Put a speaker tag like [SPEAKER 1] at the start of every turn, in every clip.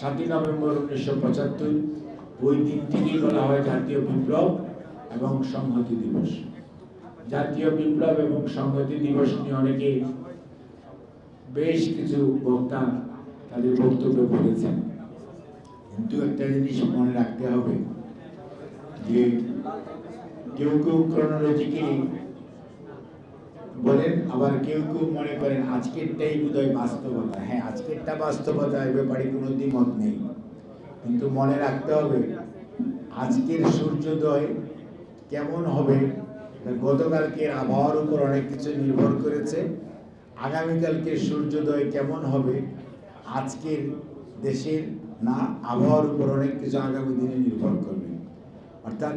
[SPEAKER 1] 7ই November 1975 ওই দিনটিকেই বলা হয় জাতীয় বিপ্লব এবং সংহতি দিবস। জাতীয় বিপ্লব এবং সংহতি দিবস নিয়ে অনেকে বেশ কিছু বক্তা তাদের বক্তব্য বলেছেন, কিন্তু একটা জিনিস মনে রাখতে হবে যে কেউ কেউ ক্রনোলজিক্যালি বলেন, আবার কেউ কেউ মনে করেন আজকেরটাই বোধহয় বাস্তবতা। হ্যাঁ, আজকেরটা বাস্তবতা, এ ব্যাপারে কোনো দ্বিমত নেই, কিন্তু মনে রাখতে হবে আজকের সূর্যোদয় কেমন হবে গতকালকের আবহাওয়ার উপর অনেক কিছু নির্ভর করেছে। আগামীকালকের সূর্যোদয় কেমন হবে আজকের দেশের না আবহাওয়ার উপর অনেক কিছু আগামী দিনে নির্ভর করবে। অর্থাৎ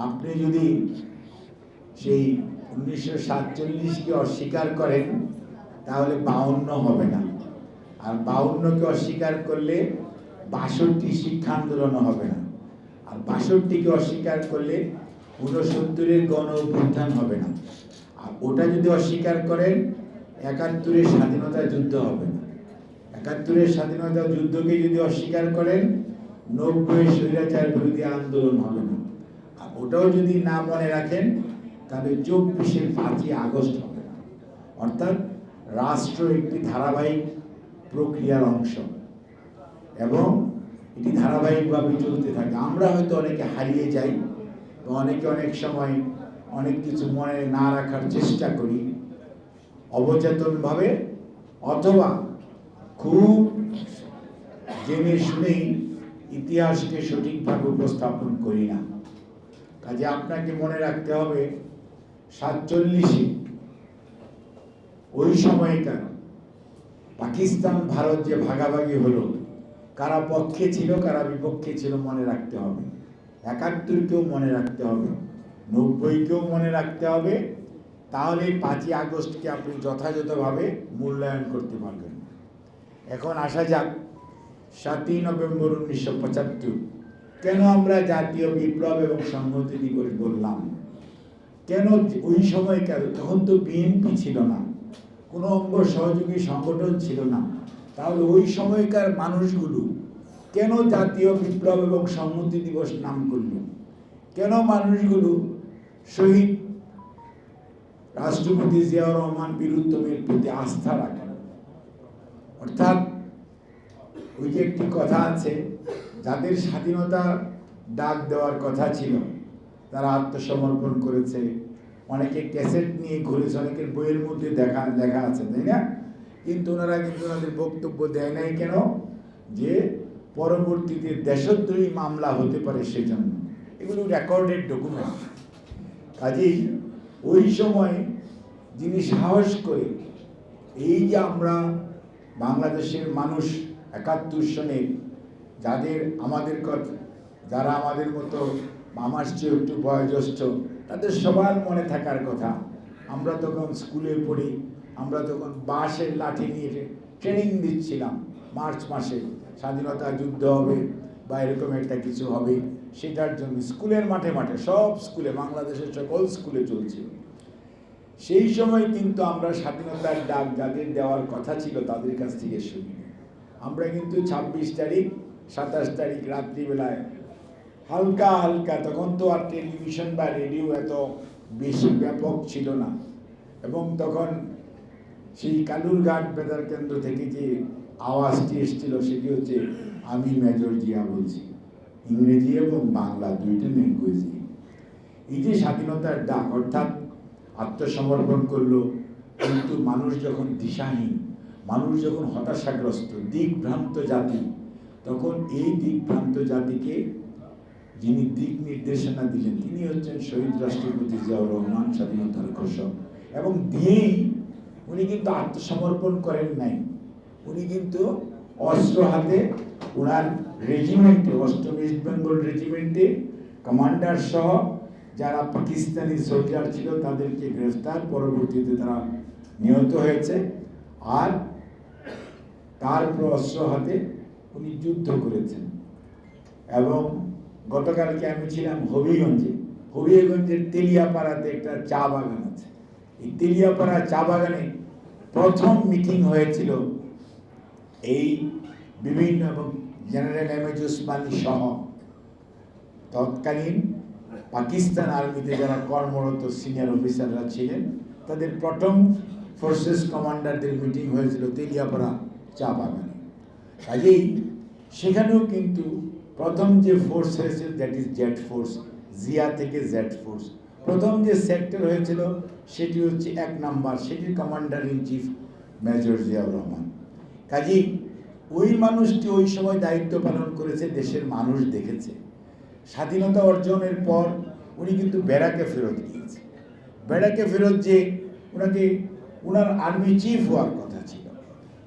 [SPEAKER 1] আপনি যদি সেই 1947কে অস্বীকার করেন তাহলে 52 হবে না, আর 52কে অস্বীকার করলে 62 শিক্ষা আন্দোলন হবে না, আর 62কে অস্বীকার করলে 69-এর গণ অভ্যুত্থান হবে না, আর ওটা যদি অস্বীকার করেন 71-এর স্বাধীনতা যুদ্ধ হবে না, 71-এর স্বাধীনতা যুদ্ধকে যদি অস্বীকার করেন 90-এর স্বৈরাচার বিরোধী আন্দোলন হবে না, আর ওটাও যদি না মনে রাখেন তাহলে 24-এর 5ই আগস্ট হবে না। অর্থাৎ রাষ্ট্র একটি ধারাবাহিক প্রক্রিয়ার অংশ এবং এটি ধারাবাহিকভাবে চলতে থাকে। আমরা হয়তো অনেকে হারিয়ে যাই, অনেকে অনেক সময় অনেক কিছু মনে না রাখার চেষ্টা করি অবচেতনভাবে, অথবা খুব জেনে শুনেই ইতিহাসকে সঠিকভাবে উপস্থাপন করি না। কাজে আপনাকে মনে রাখতে হবে 47-এ ওই সময়কার পাকিস্তান ভারত যে ভাগাভাগি হলো, কারা পক্ষে ছিল কারা বিপক্ষে ছিল মনে রাখতে হবে। 71-কেও মনে রাখতে হবে, 90-কেও মনে রাখতে হবে, তাহলে 5ই আগস্টকে আপনি যথাযথভাবে মূল্যায়ন করতে পারবেন। এখন আসা যাক 7ই নভেম্বর 1975 কেন আমরা জাতীয় বিপ্লব এবং সংহতি দিবস বললাম, কেন ওই সময়কার, তখন তো বিএনপি ছিল না, কোনো অঙ্গ সহযোগী সংগঠন ছিল না, তাহলে ওই সময়কার মানুষগুলো কেন জাতীয় বিপ্লব এবং সংহতি দিবস নাম করল? কেন মানুষগুলো শহীদ রাষ্ট্রপতি জিয়াউর রহমান বীরুত্তমের প্রতি আস্থা রাখে? অর্থাৎ ওই যে একটি কথা আছে, যাদের স্বাধীনতা ডাক দেওয়ার কথা ছিল তারা আত্মসমর্পণ করেছে, অনেকে ক্যাসেট নিয়ে ঘুরেছে, অনেকের বইয়ের মধ্যে লেখা আছে, তাই না? কিন্তু ওনারা কিন্তু ওনাদের বক্তব্য দেয় নাই কেন? যে পরবর্তীতে দেশদ্রোহী মামলা হতে পারে সেজন্য। এগুলো রেকর্ডেড ডকুমেন্ট। কাজেই ওই সময় যিনি সাহস করে এই যে আমরা বাংলাদেশের মানুষ 71 সনে যাদের যারা আমাদের মতো আমার চেয়ে একটু বয়োজ্যেষ্ঠ, তাদের সবার মনে থাকার কথা, আমরা তখন স্কুলে পড়ি, আমরা তখন বাঁশের লাঠি নিয়ে ট্রেনিং দিচ্ছিলাম, মার্চ মাসে স্বাধীনতা যুদ্ধ হবে বা এরকম একটা কিছু হবে, সেটার জন্য স্কুলের মাঠে মাঠে সব স্কুলে, বাংলাদেশের সকল স্কুলে চলছিল। সেই সময় কিন্তু আমরা স্বাধীনতার ডাক যাদের দেওয়ার কথা ছিল তাদের কাছ থেকে শুনি। আমরা কিন্তু 26 তারিখ 27 তারিখ রাত্রিবেলায় হালকা হালকা, তখন তো আর টেলিভিশন বা রেডিও এত বেশি ব্যাপক ছিল না, এবং তখন সেই কালুরঘাট বেতার কেন্দ্র থেকে যে আওয়াজটি এসেছিল সেটি হচ্ছে, আমি মেজর জিয়া বলছি, ইংরেজি এবং বাংলা দুইটা ল্যাঙ্গুয়েজে। এই যে স্বাধীনতার ডাক, অর্থাৎ আত্মসমর্পণ করলো, কিন্তু মানুষ যখন দিশাহীন, মানুষ যখন হতাশাগ্রস্ত, দিকভ্রান্ত জাতি, তখন এই দিকভ্রান্ত জাতিকে যিনি দিক নির্দেশনা দিলেন তিনি হচ্ছেন শহীদ রাষ্ট্রপতি জিয়াউর রহমান, স্বাধীনতার ঘোষক। এবং দিয়েই উনি কিন্তু আত্মসমর্পণ করেন নাই, উনি কিন্তু অস্ত্র হাতে ওনার রেজিমেন্টে, 8ম ইস্ট বেঙ্গল রেজিমেন্টে কমান্ডার সহ যারা পাকিস্তানি সোলজার ছিল তাদেরকে গ্রেফতার, পরবর্তীতে তারা নিহত হয়েছে, আর তারপর অস্ত্র হাতে উনি যুদ্ধ করেছেন। এবং গতকালকে আমি ছিলাম হবিগঞ্জের তেলিয়াপাড়াতে একটা চা বাগান আছে। এই তেলিয়াপাড়া চা বাগানে প্রথম মিটিং হয়েছিল এই বিভিন্ন এবং জেনারেল এমএজ ওসমানী সহ তৎকালীন পাকিস্তান আর্মিতে যারা কর্মরত সিনিয়র অফিসাররা ছিলেন, তাদের প্রথম ফোর্সেস কমান্ডারদের মিটিং হয়েছিল তেলিয়াপাড়া চা বাগানে। কাজেই সেখানেও কিন্তু প্রথম যে ফোর্স হয়েছিল, that is Z force, Zia থেকে জেড ফোর্স। প্রথম যে সেক্টর হয়েছিল সেটি হচ্ছে 1 নাম্বার, সেটির commander in chief major Ziaur Rahman. কাজেই ওই মানুষটি ওই সময় দায়িত্ব পালন করেছে, দেশের মানুষ দেখেছে। স্বাধীনতা অর্জনের পর উনি কিন্তু ব্যারাকে ফেরত গিয়েছে। ব্যারাকে ফেরত যে ওনাকে ওনার আর্মি চিফ হওয়ার কথা ছিল,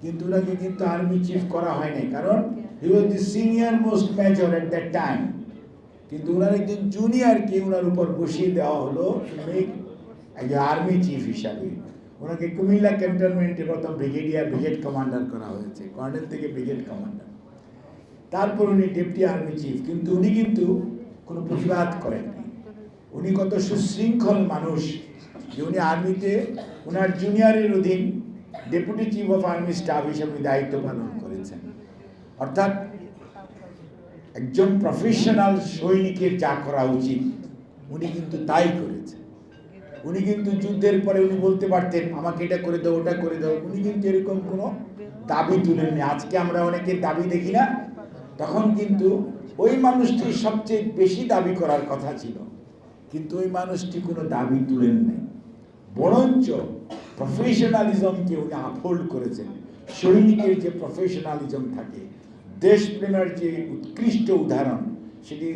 [SPEAKER 1] কিন্তু ওনাকে কিন্তু আর্মি চিফ করা হয়নি, কারণ he was the senior most major at that time. কিন্তু ওনার একজন জুনিয়রকে ওনার উপর বসিয়ে দেওয়া হলো একজন আর্মি চিফ হিসাবে। ওনাকে কুমিল্লা ক্যান্টনমেন্টে প্রথম ব্রিগেড কমান্ডার করা হয়েছে, কর্নেল থেকে ব্রিগেড কমান্ডার। তারপর উনি ডেপুটি আর্মি চিফ, কিন্তু উনি কিন্তু কোনো প্রতিবাদ করেননি। উনি কত সুশৃঙ্খল মানুষ যে উনি আর্মিতে ওনার জুনিয়রের অধীন deputy chief of army staff হিসেবে দায়িত্ব পালন করেছেন। অর্থাৎ একজন প্রফেশনাল সৈনিকের যা করা উচিত উনি কিন্তু তাই করেছেন। উনি কিন্তু যুদ্ধের পরে উনি বলতে পারতেন আমাকে এটা করে দাও, ওটা করে দাও। উনি কিন্তু এরকম কোনো দাবি তুলেননি। আজকে আমরা অনেকের দাবি দেখি না, তখন কিন্তু ওই মানুষটি সবচেয়ে বেশি দাবি করার কথা ছিল, কিন্তু ওই মানুষটি কোনো দাবি তুলেন নাই, বরঞ্চ প্রফেশনালিজমকে উনি আপহোল্ড করেছেন। সৈনিকের যে প্রফেশনালিজম থাকে, দেশপ্রেমের যে উৎকৃষ্ট উদাহরণ, সেটি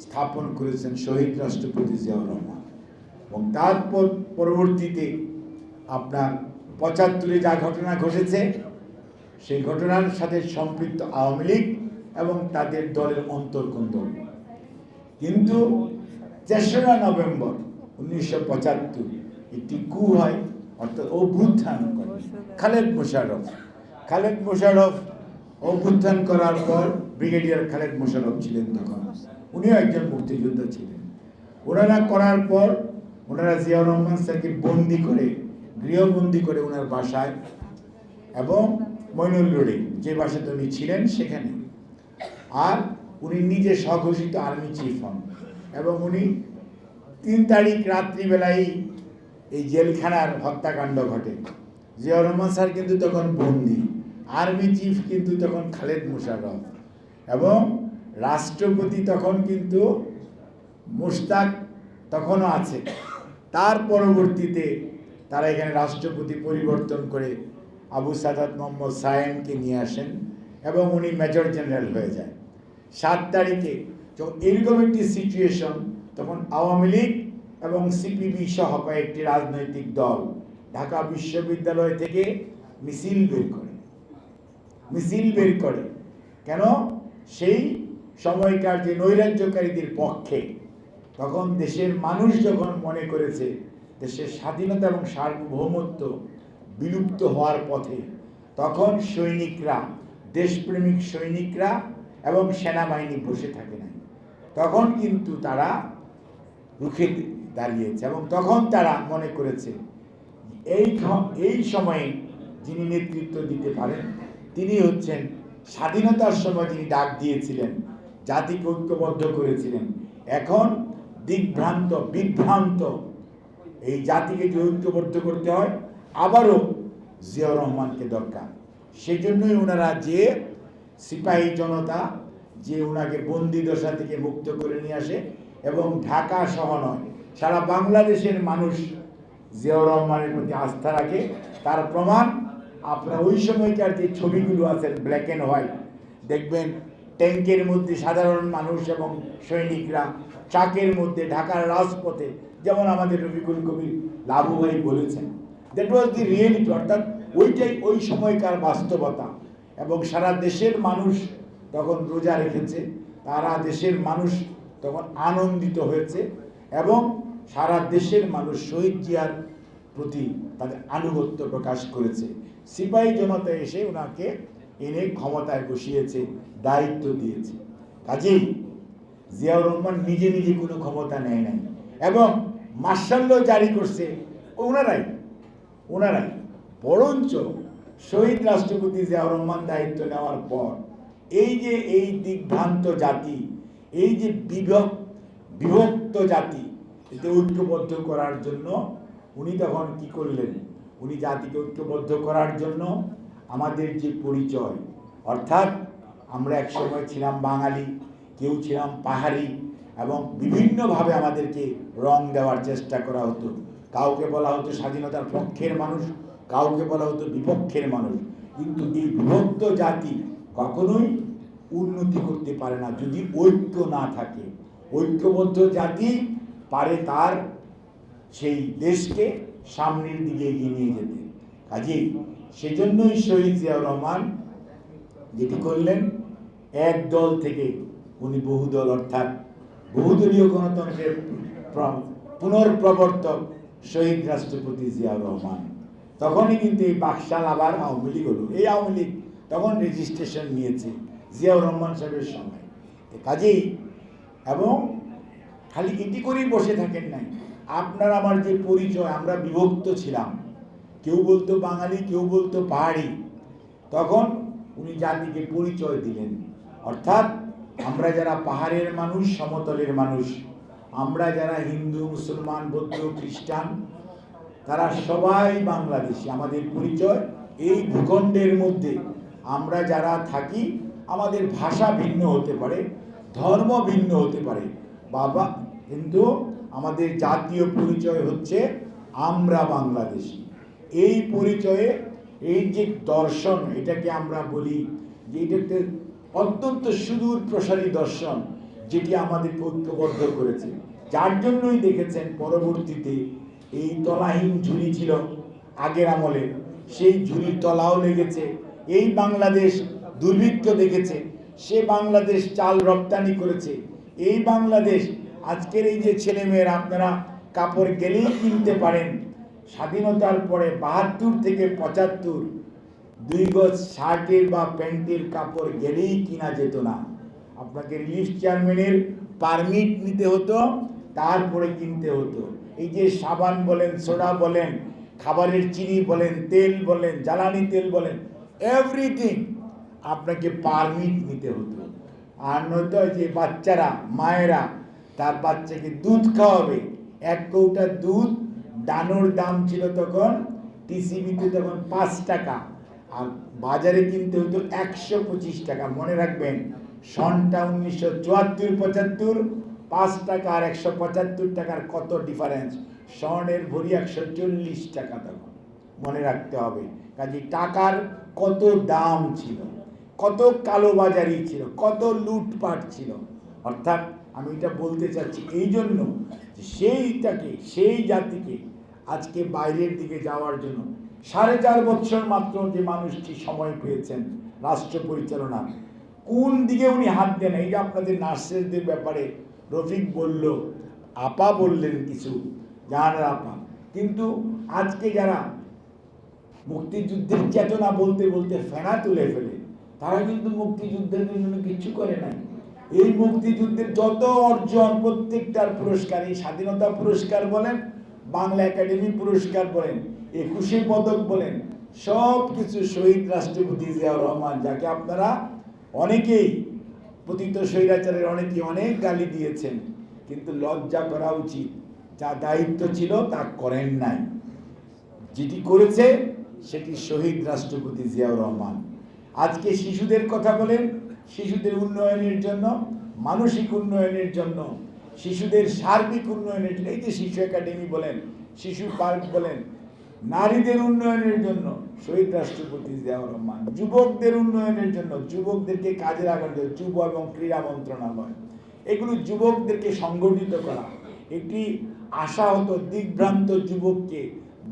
[SPEAKER 1] স্থাপন করেছেন শহীদ রাষ্ট্রপতি জিয়াউর রহমান। এবং তারপর পরবর্তীতে আপনার 75-এ যা ঘটনা ঘটেছে, সেই ঘটনার সাথে সম্পৃক্ত আওয়ামী লীগ এবং তাদের দলের অন্তর্কন্দল। কিন্তু 3রা নভেম্বর 1975 একটি কু হয়, অর্থাৎ অভ্যুত্থান করে খালেদ মোশাররফ অভ্যুত্থান করার পর ব্রিগেডিয়ার খালেদ মোশাররফ ছিলেন তখন, উনিও একজন মুক্তিযোদ্ধা ছিলেন। ওনারা করার পর ওনারা জিয়াউর রহমান স্যারকে বন্দি করে, গৃহবন্দী করে ওনার বাসায় এবং মইনুল রোডে, যে বাসাতে উনি ছিলেন সেখানে। আর উনি নিজে স্বঘোষিত আর্মি চিফ হন এবং উনি 3 তারিখ রাত্রিবেলায় এই জেলখানার হত্যাকাণ্ড ঘটে। জিয়াউর রহমান স্যার কিন্তু তখন বন্দি, আর্মি চিফ কিন্তু তখন খালেদ মোশাররফ, এবং রাষ্ট্রপতি তখন কিন্তু মুশতাক তখনও আছে। তার পরবর্তীতে তারা এখানে রাষ্ট্রপতি পরিবর্তন করে আবু সাদাত মোহাম্মদ সায়েমকে নিয়ে আসেন এবং উনি মেজর জেনারেল হয়ে যায় 7 তারিখে। যখন এরকম একটি সিচুয়েশন, তখন আওয়ামী লীগ এবং সিপিবি সহ কয়েকটি রাজনৈতিক দল ঢাকা বিশ্ববিদ্যালয় থেকে মিছিল বের করে। কেন? সেই সময়কার যে নৈরাজ্যকারীদের পক্ষে। তখন দেশের মানুষ যখন মনে করেছে দেশের স্বাধীনতা এবং সার্বভৌমত্ব বিলুপ্ত হওয়ার পথে, তখন সৈনিকরা, দেশপ্রেমিক সৈনিকরা এবং সেনাবাহিনী বসে থাকে না, তখন কিন্তু তারা রুখে দাঁড়িয়েছে। এবং তখন তারা মনে করেছে এই সময়ে যিনি নেতৃত্ব দিতে পারেন তিনি হচ্ছেন স্বাধীনতার সময় যিনি ডাক দিয়েছিলেন, জাতিকে ঐক্যবদ্ধ করেছিলেন। এখন বিভ্রান্ত এই জাতিকে যে ঐক্যবদ্ধ করতে হয়, আবারও জিয়াউর রহমানকে দরকার। সেই জন্যই ওনারা যে সিপাহী জনতা যে ওনাকে বন্দি দশা থেকে মুক্ত করে নিয়ে আসে, এবং ঢাকা সহ নয় সারা বাংলাদেশের মানুষ জিয়াউর রহমানের প্রতি আস্থা রাখে। তার প্রমাণ আপনারা ওই সময়কার যে ছবিগুলো আছেন ব্ল্যাক অ্যান্ড হোয়াইট, দেখবেন ট্যাঙ্কের মধ্যে সাধারণ মানুষ এবং সৈনিকরা, ট্রাকের মধ্যে ঢাকার রাজপথে, যেমন আমাদের রফিকুল কবির লাভু ভাই বলেছেন, দ্যাট ওয়াজ দি রিয়েলিটি। অর্থাৎ ওইটাই ওই সময়কার বাস্তবতা। এবং সারা দেশের মানুষ তখন রোজা রেখেছে, তারা দেশের মানুষ তখন আনন্দিত হয়েছে, এবং সারা দেশের মানুষ শহীদ জিয়ার প্রতি তাদের আনুগত্য প্রকাশ করেছে। সিপাহী জনতা এসে ওনাকে এনে ক্ষমতায় বসিয়েছে, দায়িত্ব দিয়েছে। কাজেই জিয়াউর রহমান নিজে কোনো ক্ষমতা নেয় নাই, এবং মার্শাল ল জারি করছে ওনারাই। বরঞ্চ শহীদ রাষ্ট্রপতি জিয়াউর রহমান দায়িত্ব নেওয়ার পর এই যে এই দিগ্ভ্রান্ত জাতি, এই যে বিভক্ত জাতি, এতে ঐক্যবদ্ধ করার জন্য উনি তখন কি করলেন? উনি জাতিকে ঐক্যবদ্ধ করার জন্য আমাদের যে পরিচয়, অর্থাৎ আমরা এক সময় ছিলাম বাঙালি, কেউ ছিলাম পাহাড়ি, এবং বিভিন্নভাবে আমাদেরকে রং দেওয়ার চেষ্টা করা হতো। কাউকে বলা হতো স্বাধীনতার পক্ষের মানুষ, কাউকে বলা হতো বিপক্ষের মানুষ। কিন্তু এই বিভক্ত জাতি কখনোই উন্নতি করতে পারে না যদি ঐক্য না থাকে। ঐক্যবদ্ধ জাতি পারে তার সেই দেশকে সামনের দিকে এগিয়ে নিয়ে যেতে। কাজেই সেজন্যই শহীদ জিয়াউর রহমান যেটি করলেন, এক দল থেকে উনি বহুদল, অর্থাৎ বহুদলীয় গণতন্ত্রের পুনর্প্রবর্তক শহীদ রাষ্ট্রপতি জিয়াউর রহমান। তখনই কিন্তু এই বাকশাল আবার আওয়ামী লীগ হলো। এই আওয়ামী লীগ তখন রেজিস্ট্রেশন নিয়েছে জিয়াউর রহমান সাহেবের সময়। কাজেই এবং খালি এটি করেই বসে থাকেন নাই। আপনার আমার যে পরিচয়, আমরা বিভক্ত ছিলাম, কেউ বলতো বাঙালি, কেউ বলতো পাহাড়ি, তখন উনি জাতিকে পরিচয় দিলেন। অর্থাৎ আমরা যারা পাহাড়ের মানুষ, সমতলের মানুষ, আমরা যারা হিন্দু, মুসলমান, বৌদ্ধ, খ্রিস্টান, তারা সবাই বাংলাদেশি। আমাদের পরিচয় এই ভূখণ্ডের মধ্যে আমরা যারা থাকি, আমাদের ভাষা ভিন্ন হতে পারে, ধর্ম ভিন্ন হতে পারে বাবা, কিন্তু আমাদের জাতীয় পরিচয় হচ্ছে আমরা বাংলাদেশি। এই পরিচয়ে এই যে দর্শন, এটাকে আমরা বলি যে এটা একটা অত্যন্ত সুদূর প্রসারী দর্শন, যেটি আমাদেরকে ঐক্যবদ্ধ করেছে। যার জন্যই দেখেছেন পরবর্তীতে এই তলাহীন ঝুড়ি ছিল আগের আমলে, সেই ঝুড়ির তলাও লেগেছে। এই বাংলাদেশ দুর্ভিক্ষ দেখেছে, সে বাংলাদেশ চাল রপ্তানি করেছে। এই বাংলাদেশ আজকের এই যে ছেলেমেয়েরা, আপনারা কাপড় গেলেই কিনতে পারেন। স্বাধীনতার পরে ৭২ থেকে ৭৫ 2 গজ শার্টের বা প্যান্টের কাপড় গেলেই কিনা যেত না। আপনাকে রিলিফ চেয়ারম্যানের পারমিট নিতে হতো, তারপরে কিনতে হতো। এই যে সাবান বলেন, সোডা বলেন, খাবারের চিনি বলেন, তেল বলেন, জ্বালানি তেল বলেন, এভরিথিং আপনাকে পারমিট নিতে হতো। আর নয়তো যে বাচ্চারা, মায়েরা তার বাচ্চাকে দুধ খাওয়াবে, 1 কৌটা দুধ দানোর দাম ছিল তখন টিসিবিতে তখন 5 টাকা, আর বাজারে কিনতে হতো 125 টাকা। মনে রাখবেন, সনটা 1974-75, 5 টাকা আর 175 টাকার কত ডিফারেন্স। স্বর্ণের ভরি 140 টাকা তখন, মনে রাখতে হবে। কাজে টাকার কত দাম ছিল, কত কালোবাজারি ছিল, কত লুটপাট ছিল। অর্থাৎ আমি এটা বলতে চাচ্ছি এই জন্য, সেইটাকে, সেই জাতিকে আজকে বাইরের দিকে যাওয়ার জন্য 4.5 বছর মাত্র যে মানুষটি সময় পেয়েছেন রাষ্ট্র পরিচালনা, কোন দিকে উনি হাত দেন। এই যে আপনাদের নার্সেসদের ব্যাপারে রফিক বলল, আপা বললেন কিছু, জাহানারা আপা, কিন্তু আজকে যারা মুক্তিযুদ্ধের চেতনা বলতে বলতে ফেনা তুলে ফেলে, তারা কিন্তু মুক্তিযুদ্ধের জন্য কিছু করে নাই। এই মুক্তিযুদ্ধের যত অর্জন, প্রত্যেকটার পুরস্কার, এই স্বাধীনতা পুরস্কার বলেন, বাংলা একাডেমি পুরস্কার বলেন, 21 পদক বলেন, সব কিছু শহীদ রাষ্ট্রপতি জিয়াউর রহমান, যাকে আপনারা অনেকেই পতিত স্বৈরাচারের অনেকেই অনেক গালি দিয়েছেন, কিন্তু লজ্জা করা উচিত। যা দায়িত্ব ছিল তা করেন নাই, যেটি করেছে সেটি শহীদ রাষ্ট্রপতি জিয়াউর রহমান। আজকে শিশুদের কথা বলেন, শিশুদের উন্নয়নের জন্য, মানসিক উন্নয়নের জন্য, শিশুদের সার্বিক উন্নয়নের জন্য, এই যে শিশু একাডেমি বলেন, শিশু পার্ক বলেন, নারীদের উন্নয়নের জন্য শহীদ রাষ্ট্রপতি জিয়াউর রহমান, যুবকদের উন্নয়নের জন্য, যুবকদেরকে কাজে লাগানোর জন্য যুব এবং ক্রীড়া মন্ত্রণালয়, এগুলো যুবকদেরকে সংগঠিত করা, একটি আশাহত দিগ্ভ্রান্ত যুবককে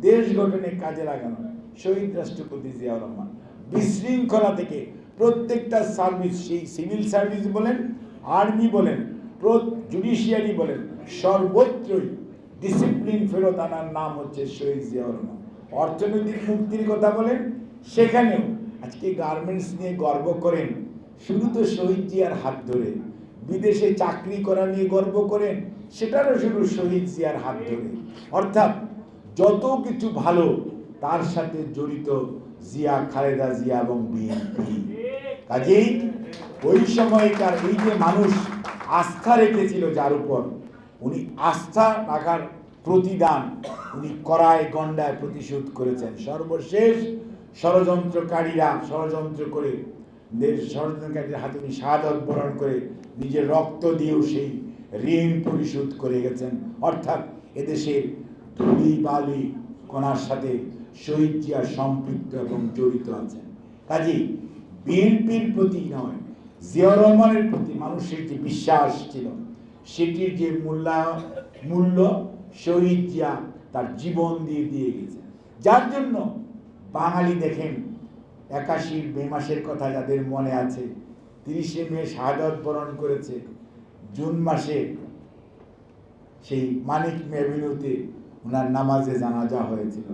[SPEAKER 1] দেশ গঠনে কাজে লাগানো, শহীদ রাষ্ট্রপতি জিয়াউর রহমান। বিশৃঙ্খলা থেকে প্রত্যেকটা সার্ভিস, সেই সিভিল সার্ভিস বলেন, আর্মি বলেন, জুডিশিয়ারি বলেন, সর্বত্রই ডিসিপ্লিন ফেরত আনার নাম হচ্ছে শহীদ জিয়াউর রহমান। অর্থনৈতিক মুক্তির কথা বলেন, সেখানেও আজকে গার্মেন্টস নিয়ে গর্ব করেন, শুরু তো শহীদ জিয়ার হাত ধরে। বিদেশে চাকরি করা নিয়ে গর্ব করেন, সেটারও শুরু শহীদ জিয়ার হাত ধরে। অর্থাৎ যত কিছু ভালো তার সাথে জড়িত জিয়া, খালেদা জিয়া এবং বিএনপি। কাজেই ওই সময়কার এই যে মানুষ আস্থা রেখেছিল যার উপর, উনি আস্থা রাখার প্রতিদান উনি কড়ায় গন্ডায় প্রতিশোধ করেছেন। সর্বশেষ ষড়যন্ত্রকারীরা ষড়যন্ত্র করে ষড়যন্ত্রকারীদের হাতে উনি শাহাদাত বরণ করে নিজের রক্ত দিয়েও সেই ঋণ পরিশোধ করে গেছেন। অর্থাৎ এদেশের ধুলি বালি কণার সাথে শহীদ জিয়া সম্পৃক্ত এবং জড়িত আছেন। কাজেই বিএনপির প্রতি নয়, জিয়াউর রহমানের প্রতি মানুষের যে বিশ্বাস ছিল, সেটির যে মূল্য শহীদ জিয়া তার জীবন দিয়ে গেছেন। যার জন্য বাঙালি দেখেন 81 মে মাসের কথা যাদের মনে আছে, 30 মে শাহাদাত বরণ করেছে, জুন মাসে সেই মানিক এভিনিউতে ওনার নামাজে জানাজা হয়েছিল।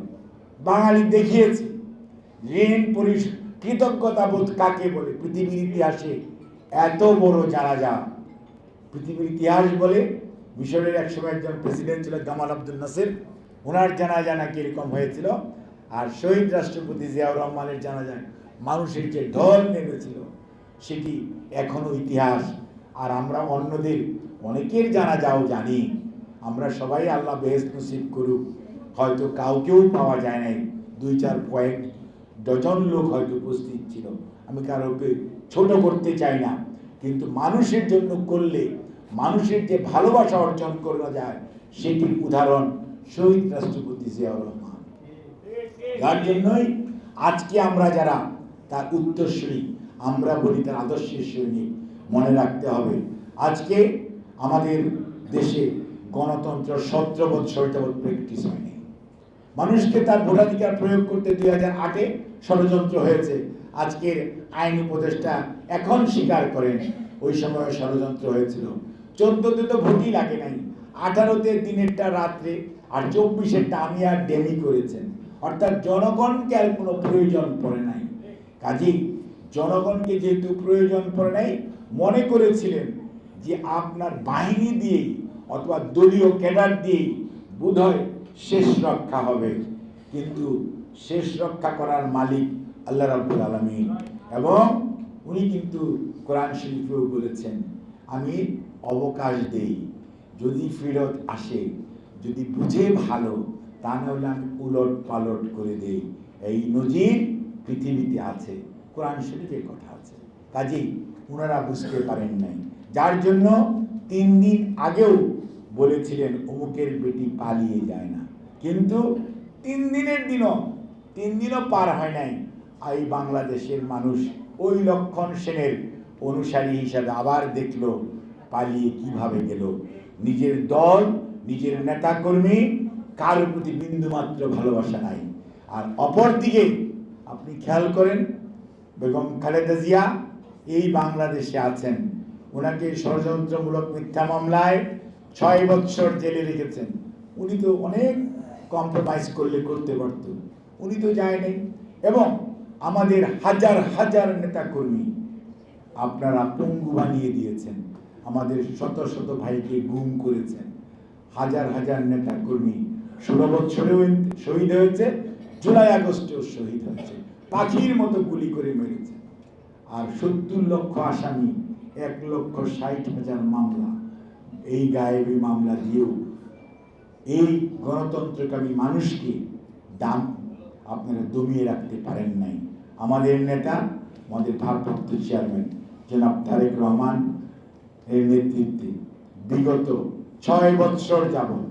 [SPEAKER 1] বাঙালি দেখিয়েছে ঋণ পরিশোধ, কৃতজ্ঞতাবোধ কাকে বলে। পৃথিবীর ইতিহাসে এত বড় জানাজা পৃথিবীর ইতিহাস বলে। মিশরের একসময় একজন প্রেসিডেন্ট ছিল গামাল আব্দুল নাসির, ওনার জানাজা নাকি এরকম হয়েছিল। আর শহীদ রাষ্ট্রপতি জিয়াউর রহমানের জানাজায় মানুষের যে ঢল নেমেছিল সেটি এখনো ইতিহাস। আর আমরা অন্যদের অনেকের জানাজাও জানি। আমরা সবাই আল্লাহ বেহেশত নসিব করুক, হয়তো কাউকেও পাওয়া যায় নাই, 2-4 কয়েক ডজন লোক হয়তো উপস্থিত ছিল। আমি কারোকে ছোট করতে চাই না, কিন্তু মানুষের জন্য করলে মানুষের যে ভালোবাসা অর্জন করা যায় সেটির উদাহরণ শহীদ রাষ্ট্রপতি জিয়াউর রহমান। যার জন্যই আজকে আমরা যারা তার উত্তরসূরি, আমরা বলি তার আদর্শের সৈনিক। মনে রাখতে হবে আজকে আমাদের দেশে গণতন্ত্র 17 বছর যাবৎ প্র্যাকটিস হয়নি। মানুষকে তার ভোটাধিকার প্রয়োগ করতে 2008-এ ষড়যন্ত্র হয়েছে। আজকের আইন উপদেষ্টা এখন স্বীকার করেন ওই সময় ষড়যন্ত্র হয়েছিল। 14-তে তো ভোটই লাগে নাই, 18-তে দিনেরটা রাত্রে, আর 24-এরটা আমি আর ডেমি করেছেন। অর্থাৎ জনগণকে আর কোনো প্রয়োজন পড়ে নাই। কাজেই জনগণকে যেহেতু প্রয়োজন পড়ে নাই, মনে করেছিলেন যে আপনার বাহিনী দিয়েই অথবা দলীয় ক্যাডার দিয়েই বোধহয় শেষ রক্ষা হবে। কিন্তু শেষ রক্ষা করার মালিক আল্লাহ রাব্বুল আলামিন। এবং উনি কিন্তু কোরআন শরীফেও বলেছেন, আমি অবকাশ দেই, যদি ফেরত আসে, যদি বুঝে ভালো, তা নাহলে আমি উলট পালট করে দেই। এই নজির পৃথিবীতে আছে, কোরআন শরীফের কথা আছে। কাজেই ওনারা বুঝতে পারেন নাই, যার জন্য 3 দিন আগেও বলেছিলেন অমুকের বেটি পালিয়ে যায় না। কিন্তু 3 দিনও পার হয় নাই, এই বাংলাদেশের মানুষ ওই লক্ষণ সেনের অনুসারী হিসাবে আবার দেখলো পালিয়ে কিভাবে গেল। নিজের দল, নিজের নেতাকর্মী, কারোর প্রতি বিন্দুমাত্র ভালোবাসা নাই। আর অপরদিকে আপনি খেয়াল করেন, বেগম খালেদা জিয়া এই বাংলাদেশে আছেন, ওনাকে ষড়যন্ত্রমূলক মিথ্যা মামলায় 6 বছর জেলে রেখেছেন। উনি তো অনেক কম্প্রোমাইজ করলে করতে পারত, উনি তো যায়নি। এবং আমাদের হাজার হাজার নেতাকর্মী আপনারা পঙ্গু বানিয়ে দিয়েছেন, আমাদের শত শত ভাইকে গুম করেছেন। হাজার হাজার নেতাকর্মী 16 বছরেও শহীদ হয়েছে, জুলাই আগস্টেও শহীদ হয়েছে, পাখির মতো গুলি করে মেরেছে। আর 70 লক্ষ আসামি, 1,60,000 মামলা, এই গায়েবী মামলা দিয়েও এই গণতন্ত্রকামী মানুষকে দাম আপনারা দমিয়ে রাখতে পারেন নাই। আমাদের নেতা, আমাদের ভারপ্রাপ্ত চেয়ারম্যান জনাব তারেক রহমান এর নেতৃত্বে বিগত 6 বছর যাবৎ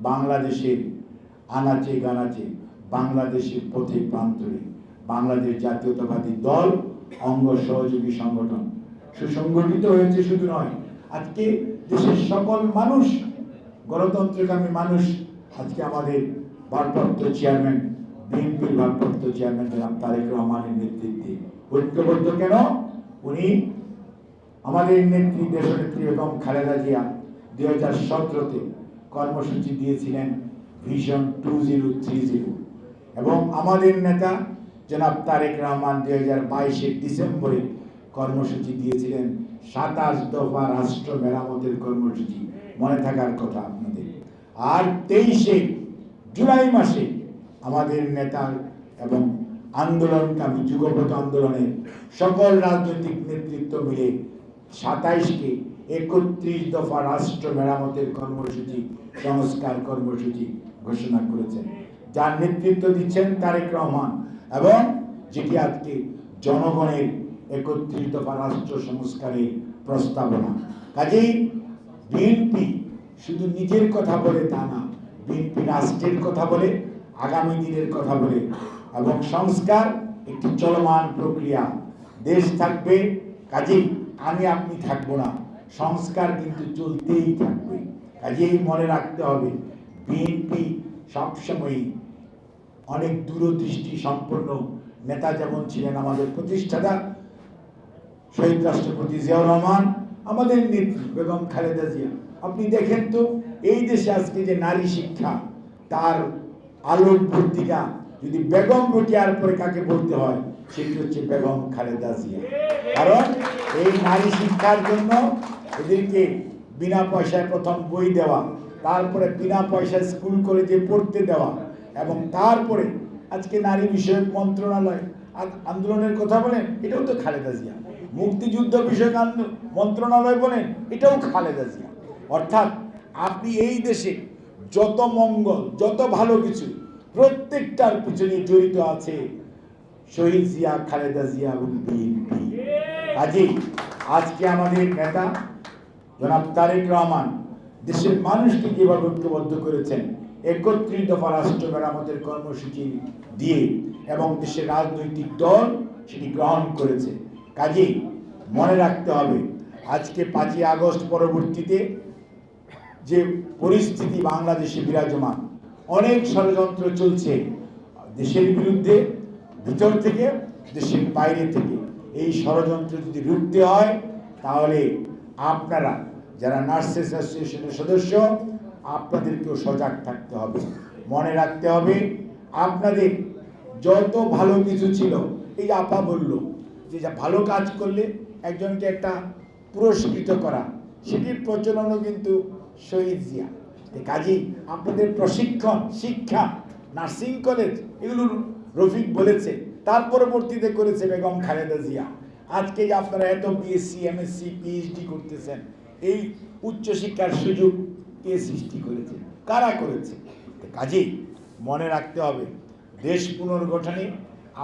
[SPEAKER 1] বাংলাদেশের আনাচে গানাচে, বাংলাদেশের পথে প্রান্তরে বাংলাদেশ জাতীয়তাবাদী দল, অঙ্গ সহযোগী সংগঠন সুসংগঠিত হয়েছে। শুধু নয়, আজকে দেশের সকল মানুষ, গণতন্ত্রকামী মানুষ আজকে আমাদের ভারপ্রাপ্ত চেয়ারম্যান, বিএনপির ভারপ্রাপ্ত চেয়ারম্যান জনাব তারেক রহমানের নেতৃত্বে ঐক্যবদ্ধ। কেন? উনি আমাদের নেত্রী, দেশনেত্রী বেগম খালেদা জিয়া 2017-তে কর্মসূচি দিয়েছিলেন ভিশন 2030, এবং আমাদের নেতা জনাব তারেক রহমান 2022-এর ডিসেম্বরে কর্মসূচি দিয়েছিলেন 27 দফা রাষ্ট্র মেরামতের কর্মসূচি, মনে থাকার কথা আপনাদের। আর 23-এ জুলাই মাসে আমাদের নেতার এবং আন্দোলনকামী যুগপৎ আন্দোলনের সকল রাজনৈতিক নেতৃত্ব মিলে 27কে 31 দফা রাষ্ট্র মেরামতের কর্মসূচি সংস্কার কর্মসূচি ঘোষণা করেছেন, যার নেতৃত্ব দিচ্ছেন তারেক রহমান, এবং যেটি আজকে জনগণের 31 দফা রাষ্ট্র সংস্কারের প্রস্তাবনা। কাজেই বিএনপি শুধু নিজের কথা বলে তা না, বিএনপি রাষ্ট্রের কথা বলে, আগামী দিনের কথা বলে, এবং সংস্কার একটি চলমান প্রক্রিয়া। দেশ থাকবে, কাজেই আমি আপনি থাকবো না, সংস্কার কিন্তু চলতেই থাকবে। কাজেই মনে রাখতে হবে বিএনপি সবসময়ই অনেক দূরদৃষ্টি সম্পন্ন নেতা যেমন ছিলেন আমাদের প্রতিষ্ঠাতা শহীদ রাষ্ট্রপতি জিয়াউর রহমান, আমাদের নেত্রী বেগম খালেদা জিয়া। আপনি দেখেন তো এই দেশে আজকে যে নারী শিক্ষা, তার আলোকবর্তিকা যদি বেগম রোকেয়ার পরে কাকে বলতে হয়, সেটি হচ্ছে বেগম খালেদা জিয়া। কারণ এই নারী শিক্ষার জন্য এদেরকে বিনা পয়সায় প্রথম বই দেওয়া, তারপরে বিনা পয়সায় স্কুল কলেজে পড়তে দেওয়া, এবং তারপরে আজকে নারী বিষয়ক মন্ত্রণালয় আন্দোলনের কথা বলেন, এটাও তো খালেদা জিয়া। মুক্তিযুদ্ধ বিষয়ক মন্ত্রণালয় বলেন, এটাও খালেদা জিয়া। অর্থাৎ আপনি এই দেশে যত মঙ্গল, যত ভালো কিছু, প্রত্যেকটার পিছনে জড়িত আছে শহীদ জিয়া, খালেদা জিয়া এবং বিএনপি। কাজেই আজকে আমাদের নেতা জনাব তারেক রহমান দেশের মানুষকে যেভাবে ঐক্যবদ্ধ করেছেন 31 দফা রাষ্ট্র মেরামতের কর্মসূচি দিয়ে, এবং দেশের রাজনৈতিক দল সেটি গ্রহণ করেছে। কাজেই মনে রাখতে হবে আজকে 5ই আগস্ট পরবর্তীতে যে পরিস্থিতি বাংলাদেশে বিরাজমান, অনেক ষড়যন্ত্র চলছে দেশের বিরুদ্ধে, ভিতর থেকে, দেশের বাইরে থেকে। এই ষড়যন্ত্র যদি রুখতে হয়, তাহলে আপনারা যারা নার্সেস অ্যাসোসিয়েশনের সদস্য, আপনাদেরকেও সজাগ থাকতে হবে। মনে রাখতে হবে আপনাদের যত ভালো কিছু ছিল, এই আপা বলল যে যা ভালো কাজ করলে একজনকে একটা পুরস্কৃত করা, সেটির প্রচলনও কিন্তু শহীদ জিয়া। কাজেই আপনাদের প্রশিক্ষণ, শিক্ষা, নার্সিং কলেজ, এগুলো রফিক বলেছে, তার পরবর্তীতে করেছে বেগম খালেদা জিয়া। আজকে আপনারা এত বিএসসি, এমএসসি, পিএইচডি করতেছেন, এই উচ্চশিক্ষার সুযোগ কে সৃষ্টি করেছে? কারা করেছে? কাজেই মনে রাখতে হবে দেশ পুনর্গঠনে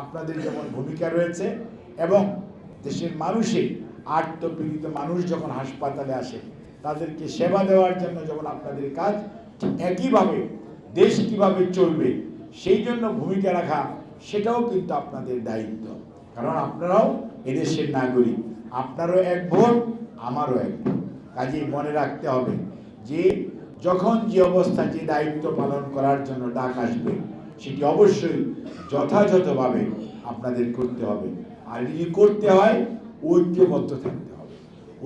[SPEAKER 1] আপনাদের যেমন ভূমিকা রয়েছে, এবং দেশের মানুষের আর্তপীড়িত মানুষ যখন হাসপাতালে আসে, তাদেরকে সেবা দেওয়ার জন্য যখন আপনাদের কাজ, ঠিক একইভাবে দেশ কিভাবে চলবে সেই জন্য ভূমিকা রাখা, সেটাও কিন্তু আপনাদের দায়িত্ব। কারণ আপনারাও এদেশের নাগরিক, আপনারও এক ভোট, আমারও এক ভোট। কাজেই মনে রাখতে হবে যে যখন যে অবস্থা, যে দায়িত্ব পালন করার জন্য ডাক আসবে, সেটি অবশ্যই যথাযথভাবে আপনাদের করতে হবে। আর যদি করতে হয়, ঐক্যবদ্ধ থাকতে হবে।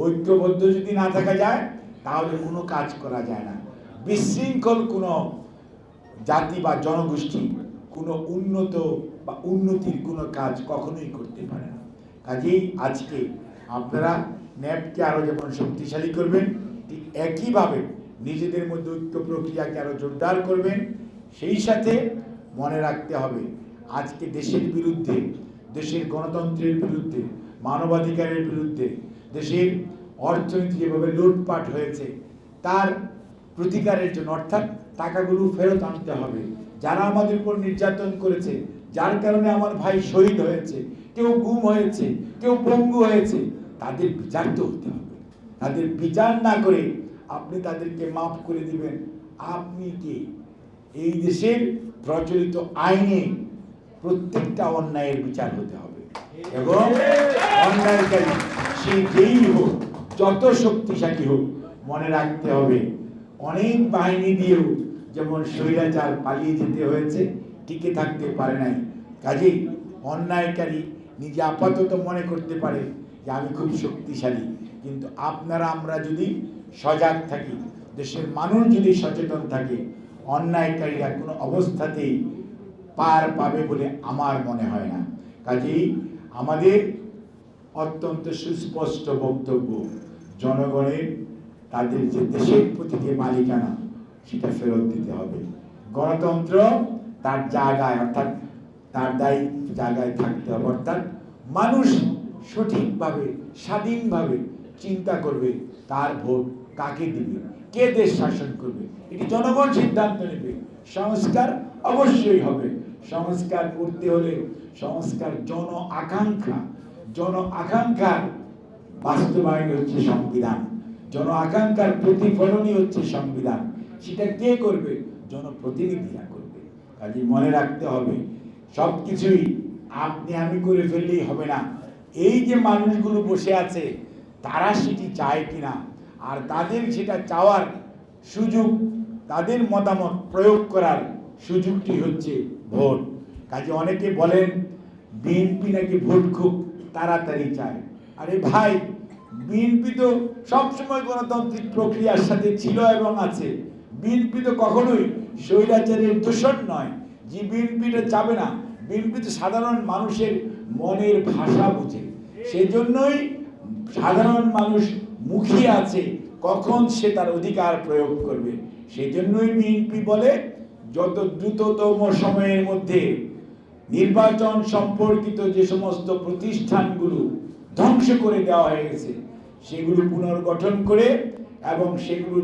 [SPEAKER 1] ঐক্যবদ্ধ যদি না থাকা যায়, তাহলে কোনো কাজ করা যায় না। বিশৃঙ্খল কোনো জাতি বা জনগোষ্ঠী কোনো উন্নত বা উন্নতির কোনো কাজ কখনোই করতে পারে না। কাজেই আজকে আপনারা ন্যাপকে আরও যেমন শক্তিশালী করবেন, ঠিক একইভাবে নিজেদের মধ্যে ঐক্য প্রক্রিয়াকে আরও জোরদার করবেন। সেই সাথে মনে রাখতে হবে আজকে দেশের বিরুদ্ধে, দেশের গণতন্ত্রের বিরুদ্ধে, মানবাধিকারের বিরুদ্ধে, দেশের অর্থনীতি যেভাবে লুটপাট হয়েছে, তার প্রতিকারের জন্য, অর্থাৎ টাকাগুলো ফেরত আনতে হবে। যারা আমাদের উপর নির্যাতন করেছে, যার কারণে আমার ভাই শহীদ হয়েছে, কেউ গুম হয়েছে, কেউ পঙ্গু হয়েছে, তাদের বিচার তো হতে হবে। তাদের বিচার না করে আপনি তাদেরকে মাফ করে দিবেন, আপনি কি? এই দেশের প্রচলিত আইনে প্রত্যেকটা অন্যায়ের বিচার হতে হবে, এবং অন্যায়কারী সে যেই হোক, যত শক্তিশালী হোক, মনে রাখতে হবে অনেক বাহিনী দিয়েও যেমন স্বৈরাচার পালিয়ে যেতে হয়েছে, টিকে থাকতে পারে নাই। কাজেই অন্যায়কারী নিজে আপাতত মনে করতে পারে যে আমি খুব শক্তিশালী, কিন্তু আপনারা আমরা যদি সজাগ থাকি, দেশের মানুষ যদি সচেতন থাকে, অন্যায়কারীরা কোনো অবস্থাতেই পার পাবে বলে আমার মনে হয় না। কাজেই আমাদের অত্যন্ত সুস্পষ্ট বক্তব্য, জনগণের তাদের যে দেশের প্রতি যে মালিকানা, সেটা ফেরত দিতে হবে। গণতন্ত্র তার জায়গায়, অর্থাৎ তার দায়িত্ব জায়গায় থাকতে হবে। অর্থাৎ মানুষ সঠিকভাবে স্বাধীনভাবে চিন্তা করবে তার ভোট কাকে দিবে, কে দেশ শাসন করবে, এটি জনগণ সিদ্ধান্ত নেবে। সংস্কার অবশ্যই হবে। সংস্কার করতে হলে সংস্কার জন আকাঙ্ক্ষার বাস্তবায়ন হচ্ছে সংবিধান, জন আকাঙ্ক্ষার প্রতিফলনই হচ্ছে সংবিধান। সেটা কে করবে? জনপ্রতিনিধিরা করবে। কাজে মনে রাখতে হবে সবকিছুই আপনি আমি করে ফেললেই হবে না। এই যে মানুষগুলো বসে আছে তারা সেটি চায় কিনা, আর তাদের সেটা চাওয়ার সুযোগ, তাদের মতামত প্রয়োগ করার সুযোগটি হচ্ছে ভোট। কাজে অনেকে বলেন বিএনপি নাকি ভোট খুব তাড়াতাড়ি চায়। আরে ভাই, বিএনপি তো সবসময় গণতান্ত্রিক প্রক্রিয়ার সাথে ছিল এবং আছে। বিএনপি তো কখনোই স্বৈরাচারের দূষণ নয় যে বিএনপিটা চাবে না। বিএনপি তো সাধারণ মানুষের মনের ভাষা বুঝে, সেজন্যই সাধারণ মানুষ মুখিয়ে আছে কখন সে তার অধিকার প্রয়োগ করবে। সেজন্যই বিএনপি বলে যত দ্রুততম সময়ের মধ্যে নির্বাচন সম্পর্কিত যে সমস্ত প্রতিষ্ঠানগুলো ধ্বংস করে দেওয়া হয়ে গেছে সেগুলো পুনর্গঠন করে এবং সেগুলো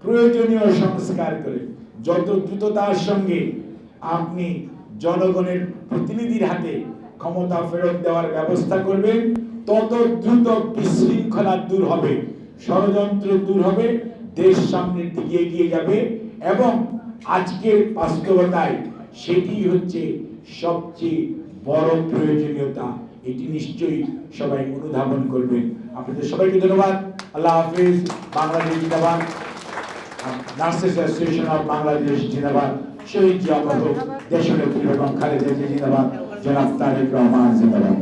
[SPEAKER 1] প্রয়োজনীয় সংস্কার করে যত দ্রুততার সঙ্গে আপনি জনগণের প্রতিনিধির হাতে ক্ষমতা ফেরত দেওয়ার ব্যবস্থা করবেন, তত দ্রুত বিশৃঙ্খলা দূর হবে, ষড়যন্ত্র দূর হবে, দেশ সামনের দিকে এগিয়ে যাবে। এবং আজকের বাস্তবতায় সেটি হচ্ছে সবচেয়ে বড় প্রয়োজনীয়তা। এটি নিশ্চয়ই সবাই অনুধাবন করবেন। আপনাদের সবাইকে ধন্যবাদ। আল্লাহ হাফিজ। বাংলাদেশ জিন্দাবাদ। নার্সেস অ্যাসোসিয়েশন অফ বাংলাদেশ জিন্দাবাদ। শহীদ জিয়া দেশনেত্রী এবং খালেদা জিয়া জিন্দাবাদ। জনাব তারেক রহমান জিন্দাবাদ।